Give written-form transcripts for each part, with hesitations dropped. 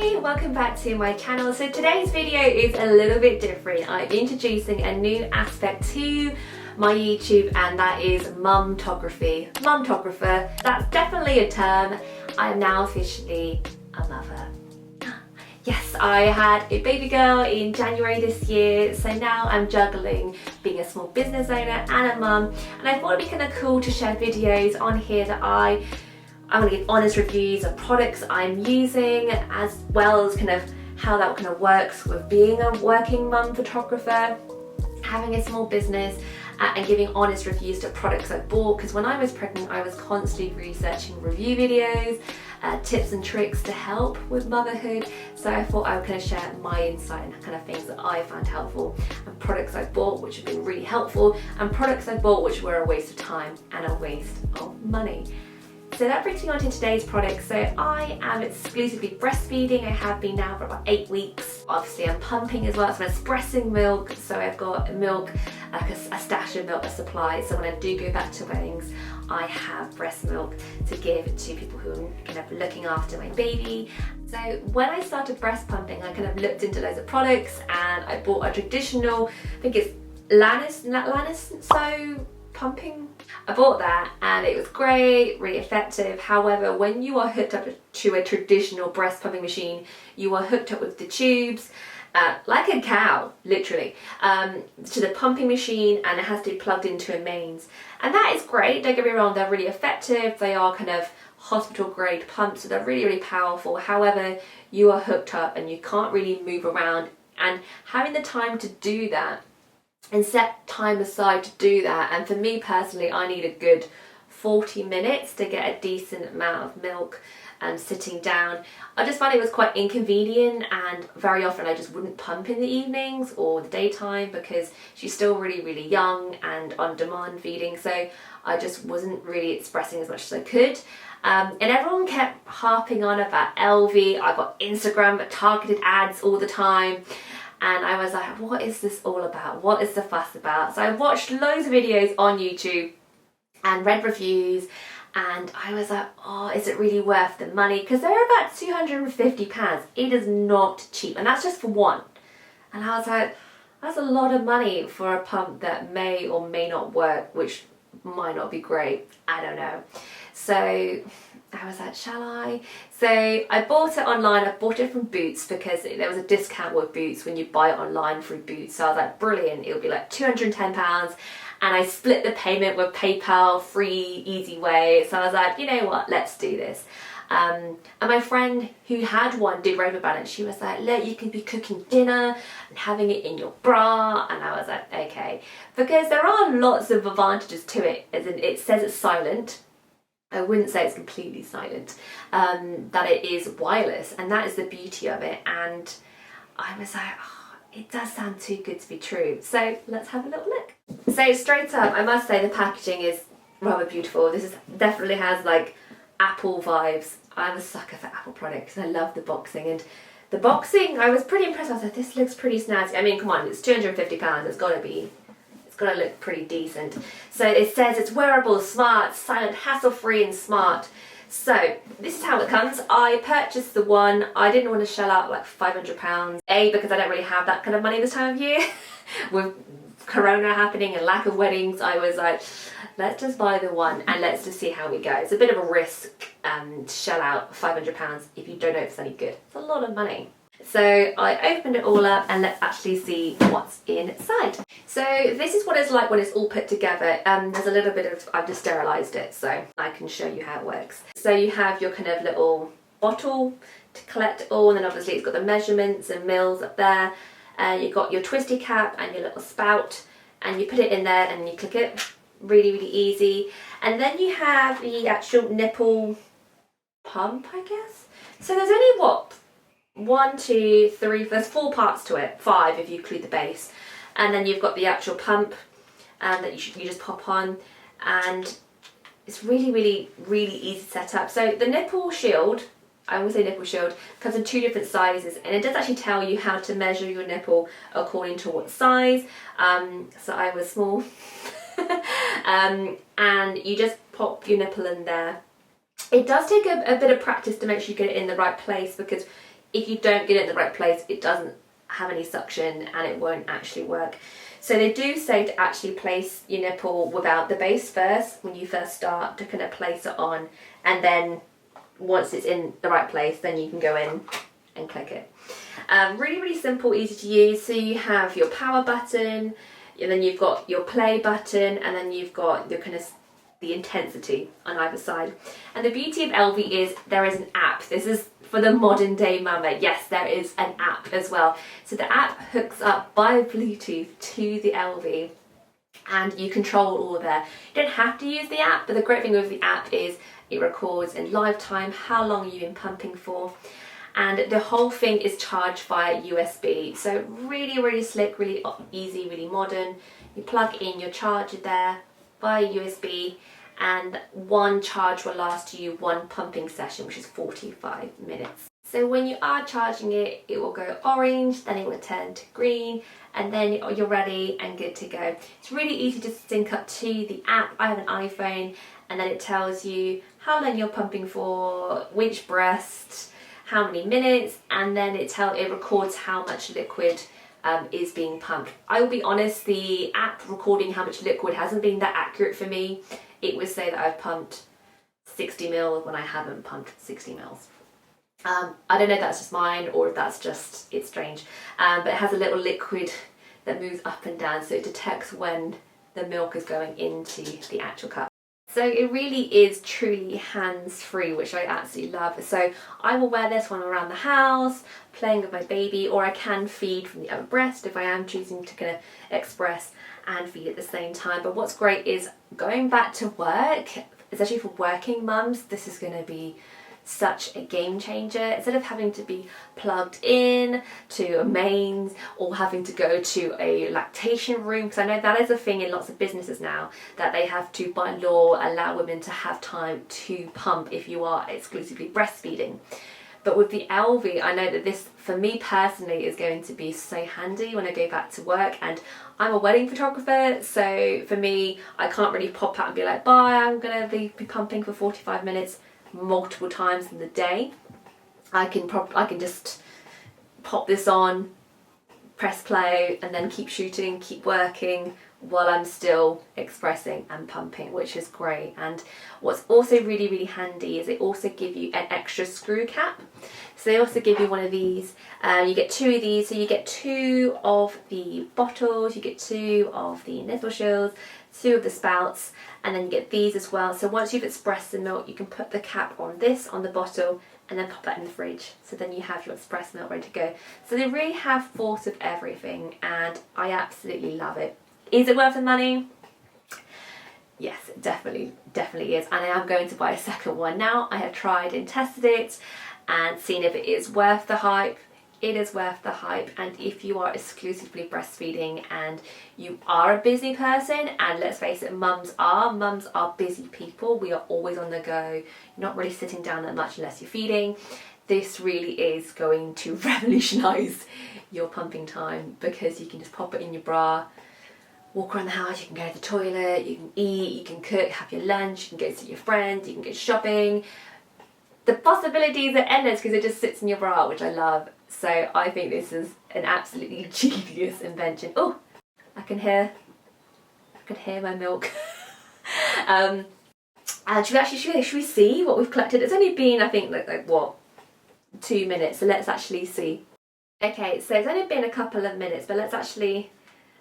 Hi, welcome back to my channel. So today's video is a little bit different. I'm introducing a new aspect to my YouTube, and that is mumtography. Mumtographer, that's definitely a term. I am now officially a mother. Yes, I had a baby girl in January this year, so now I'm juggling being a small business owner and a mum, and I thought it'd be kind of cool to share videos on here that I want to give honest reviews of products I'm using, as well as kind of how that kind of works with being a working mum photographer, having a small business, and giving honest reviews to products I bought, because when I was pregnant I was constantly researching review videos, tips and tricks to help with motherhood, so I thought I would kind of share my insight and kind of things that I found helpful, and products I bought which have been really helpful, and products I bought which were a waste of time and a waste of money. So that brings me on to today's product. So I am exclusively breastfeeding. I have been now for about 8 weeks. Obviously I'm pumping as well, so I'm expressing milk. So I've got milk, like a stash of milk, a supply. So when I do go back to weddings, I have breast milk to give to people who are kind of looking after my baby. So when I started breast pumping, I kind of looked into loads of products, and I bought a traditional, I think it's Lansinoh pumping. I bought that and it was great, really effective. However, when you are hooked up to a traditional breast pumping machine, you are hooked up with the tubes, like a cow, literally, to the pumping machine, and it has to be plugged into a mains. And that is great, don't get me wrong, they're really effective. They are kind of hospital grade pumps, so they're really, really powerful. However, you are hooked up and you can't really move around, and having the time to do that and set time aside to do that, and for me personally I need a good 40 minutes to get a decent amount of milk sitting down. I just found it was quite inconvenient, and very often I just wouldn't pump in the evenings or the daytime because she's still really, really young and on demand feeding, so I just wasn't really expressing as much as I could. And everyone kept harping on about Elvie. I got Instagram targeted ads all the time, and I was like, what is this all about? What is the fuss about? So I watched loads of videos on YouTube and read reviews, and I was like, oh, is it really worth the money? Because they're about £250. It is not cheap, and that's just for one. And I was like, that's a lot of money for a pump that may or may not work, which might not be great. I don't know. So I was like, shall I? So I bought it online. I bought it from Boots because there was a discount with Boots when you buy it online through Boots. So I was like, brilliant, it'll be like £210. And I split the payment with PayPal, free, easy way. So I was like, you know what, let's do this. And my friend who had one did rave about it. She was like, look, you can be cooking dinner and having it in your bra. And I was like, okay. Because there are lots of advantages to it, as in it says it's silent. I wouldn't say it's completely silent, that it is wireless, and that is the beauty of it. And I was like, oh, it does sound too good to be true. So let's have a little look. So straight up, I must say the packaging is rather beautiful. This definitely has like Apple vibes. I'm a sucker for Apple products. I love the boxing, and the boxing, I was pretty impressed. I was like, this looks pretty snazzy. I mean, come on, it's £250. It's gotta look pretty decent. So it says it's wearable, smart, silent, hassle-free and smart. So this is how it comes. I purchased the one. I didn't want to shell out like £500. A, because I don't really have that kind of money this time of year. With Corona happening and lack of weddings, I was like, let's just buy the one and let's just see how we go. It's a bit of a risk to shell out £500 if you don't know if it's any good. It's a lot of money. So I opened it all up, and let's actually see what's inside. So this is what it's like when it's all put together. There's a little bit of, I've just sterilised it so I can show you how it works. So you have your kind of little bottle to collect it all, and then obviously it's got the measurements and mils up there. You've got your twisty cap and your little spout, and you put it in there and you click it. Really, really easy. And then you have the actual nipple pump, I guess. So there's only what? 1, 2, 3, there's 4 parts to it, 5 if you include the base, and then you've got the actual pump that you just pop on, and it's really, really, really easy to set up. So the nipple shield, I always say nipple shield, comes in 2 different sizes, and it does actually tell you how to measure your nipple according to what size. So I was small, and you just pop your nipple in there. It does take a bit of practice to make sure you get it in the right place, because if you don't get it in the right place, it doesn't have any suction and it won't actually work. So they do say to actually place your nipple without the base first when you first start, to kind of place it on, and then once it's in the right place, then you can go in and click it. Really simple, easy to use. So you have your power button, and then you've got your play button, and then you've got your kind of the intensity on either side. And the beauty of Elvie is there is an app. This is for the modern day mama. Yes, there is an app as well. So the app hooks up by Bluetooth to the Elvie, and you control all there. You don't have to use the app, but the great thing with the app is it records in live time how long you've been pumping for, and the whole thing is charged via USB. So really slick, really easy, really modern. You plug in your charger there via USB, and one charge will last you one pumping session, which is 45 minutes. So when you are charging it, it will go orange, then it will turn to green, and then you're ready and good to go. It's really easy to sync up to the app. I have an iPhone, and then it tells you how long you're pumping for, which breast, how many minutes, and then it records how much liquid is being pumped. I will be honest, the app recording how much liquid hasn't been that accurate for me. It would say that I've pumped 60 ml when I haven't pumped 60 mils. I don't know if that's just mine or if that's just, it's strange. But it has a little liquid that moves up and down, so it detects when the milk is going into the actual cup. So it really is truly hands-free, which I absolutely love. So I will wear this when I'm around the house, playing with my baby, or I can feed from the other breast if I am choosing to kind of express and feed at the same time. But what's great is going back to work, especially for working mums, this is going to be such a game changer. Instead of having to be plugged in to a mains or having to go to a lactation room, because I know that is a thing in lots of businesses now, that they have to by law allow women to have time to pump if you are exclusively breastfeeding. But with the Elvie, I know that this, for me personally, is going to be so handy when I go back to work. And I'm a wedding photographer, so for me, I can't really pop out and be like, bye, I'm going to be pumping for 45 minutes multiple times in the day. I can just pop this on, press play, and then keep shooting, keep working while I'm still expressing and pumping, which is great. And what's also really handy is they also give you an extra screw cap. So they also give you one of these. You get two of these, so you get two of the bottles, you get two of the nipple shields, two of the spouts, and then you get these as well. So once you've expressed the milk, you can put the cap on this, on the bottle, and then pop that in the fridge. So then you have your expressed milk ready to go. So they really have thought of everything, and I absolutely love it. Is it worth the money? Yes, it definitely is. And I am going to buy a second one now. I have tried and tested it and seen if it is worth the hype. It is worth the hype. And if you are exclusively breastfeeding and you are a busy person, and let's face it, mums are busy people. We are always on the go. You're not really sitting down that much unless you're feeding. This really is going to revolutionize your pumping time, because you can just pop it in your bra, walk around the house, you can go to the toilet, you can eat, you can cook, have your lunch, you can go see your friends, you can go shopping. The possibilities are endless because it just sits in your bra, which I love. So I think this is an absolutely genius invention. Oh, I can hear my milk. And should we see what we've collected? It's only been, I think, like what, 2 minutes. So let's actually see. Okay, so it's only been a couple of minutes, but let's actually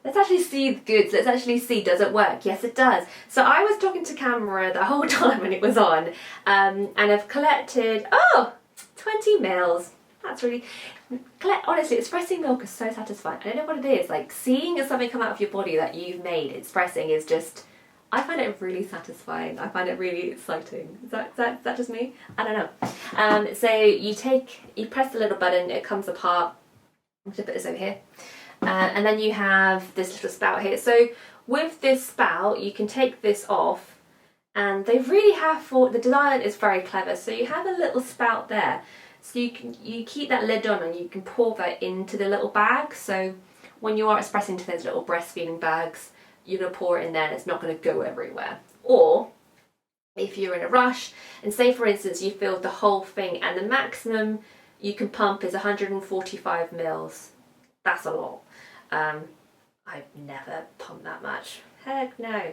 see the goods. Let's actually see, does it work? Yes, it does. So I was talking to camera the whole time when it was on, and I've collected, 20 mils. That's really, honestly, expressing milk is so satisfying. I don't know what it is, like seeing something come out of your body that you've made, expressing is just, I find it really satisfying. I find it really exciting. Is that just me? I don't know. So you press the little button, it comes apart. I'm going to put this over here. And then you have this little spout here. So with this spout, you can take this off, and they really have thought, the design is very clever. So you have a little spout there. So you keep that lid on, and you can pour that into the little bag. So when you are expressing to those little breastfeeding bags, you're going to pour it in there and it's not going to go everywhere. Or if you're in a rush, and say for instance you filled the whole thing, and the maximum you can pump is 145 mils. That's a lot. I've never pumped that much. Heck no.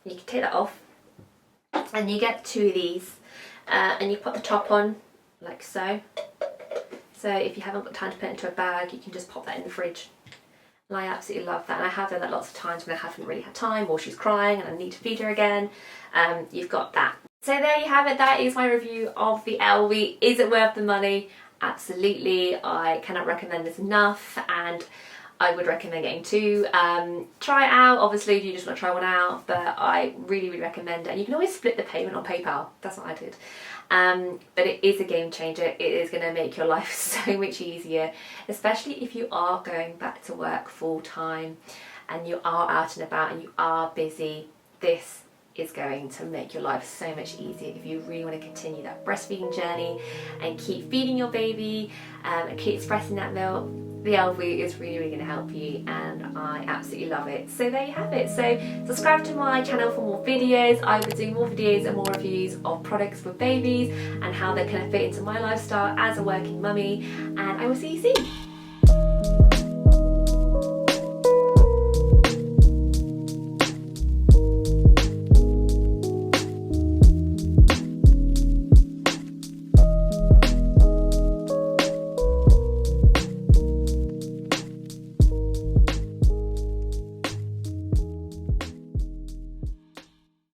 You can take that off and you get 2 of these and you put the top on like so. So if you haven't got time to put it into a bag, you can just pop that in the fridge. And I absolutely love that, and I have done that lots of times when I haven't really had time or she's crying and I need to feed her again. You've got that. So there you have it, that is my review of the Elvie. Is it worth the money? Absolutely, I cannot recommend this enough, and I would recommend getting 2. Try it out, obviously, if you just want to try one out, but I really recommend it. And you can always split the payment on PayPal, that's what I did. But it is a game changer. It is going to make your life so much easier, especially if you are going back to work full time and you are out and about and you are busy. This is going to make your life so much easier if you really want to continue that breastfeeding journey and keep feeding your baby and keep expressing that milk. The Elvie is really going to help you, and I absolutely love it. So there you have it. So subscribe to my channel for more videos. I will be doing more videos and more reviews of products for babies and how they kind of fit into my lifestyle as a working mummy, and I will see you soon.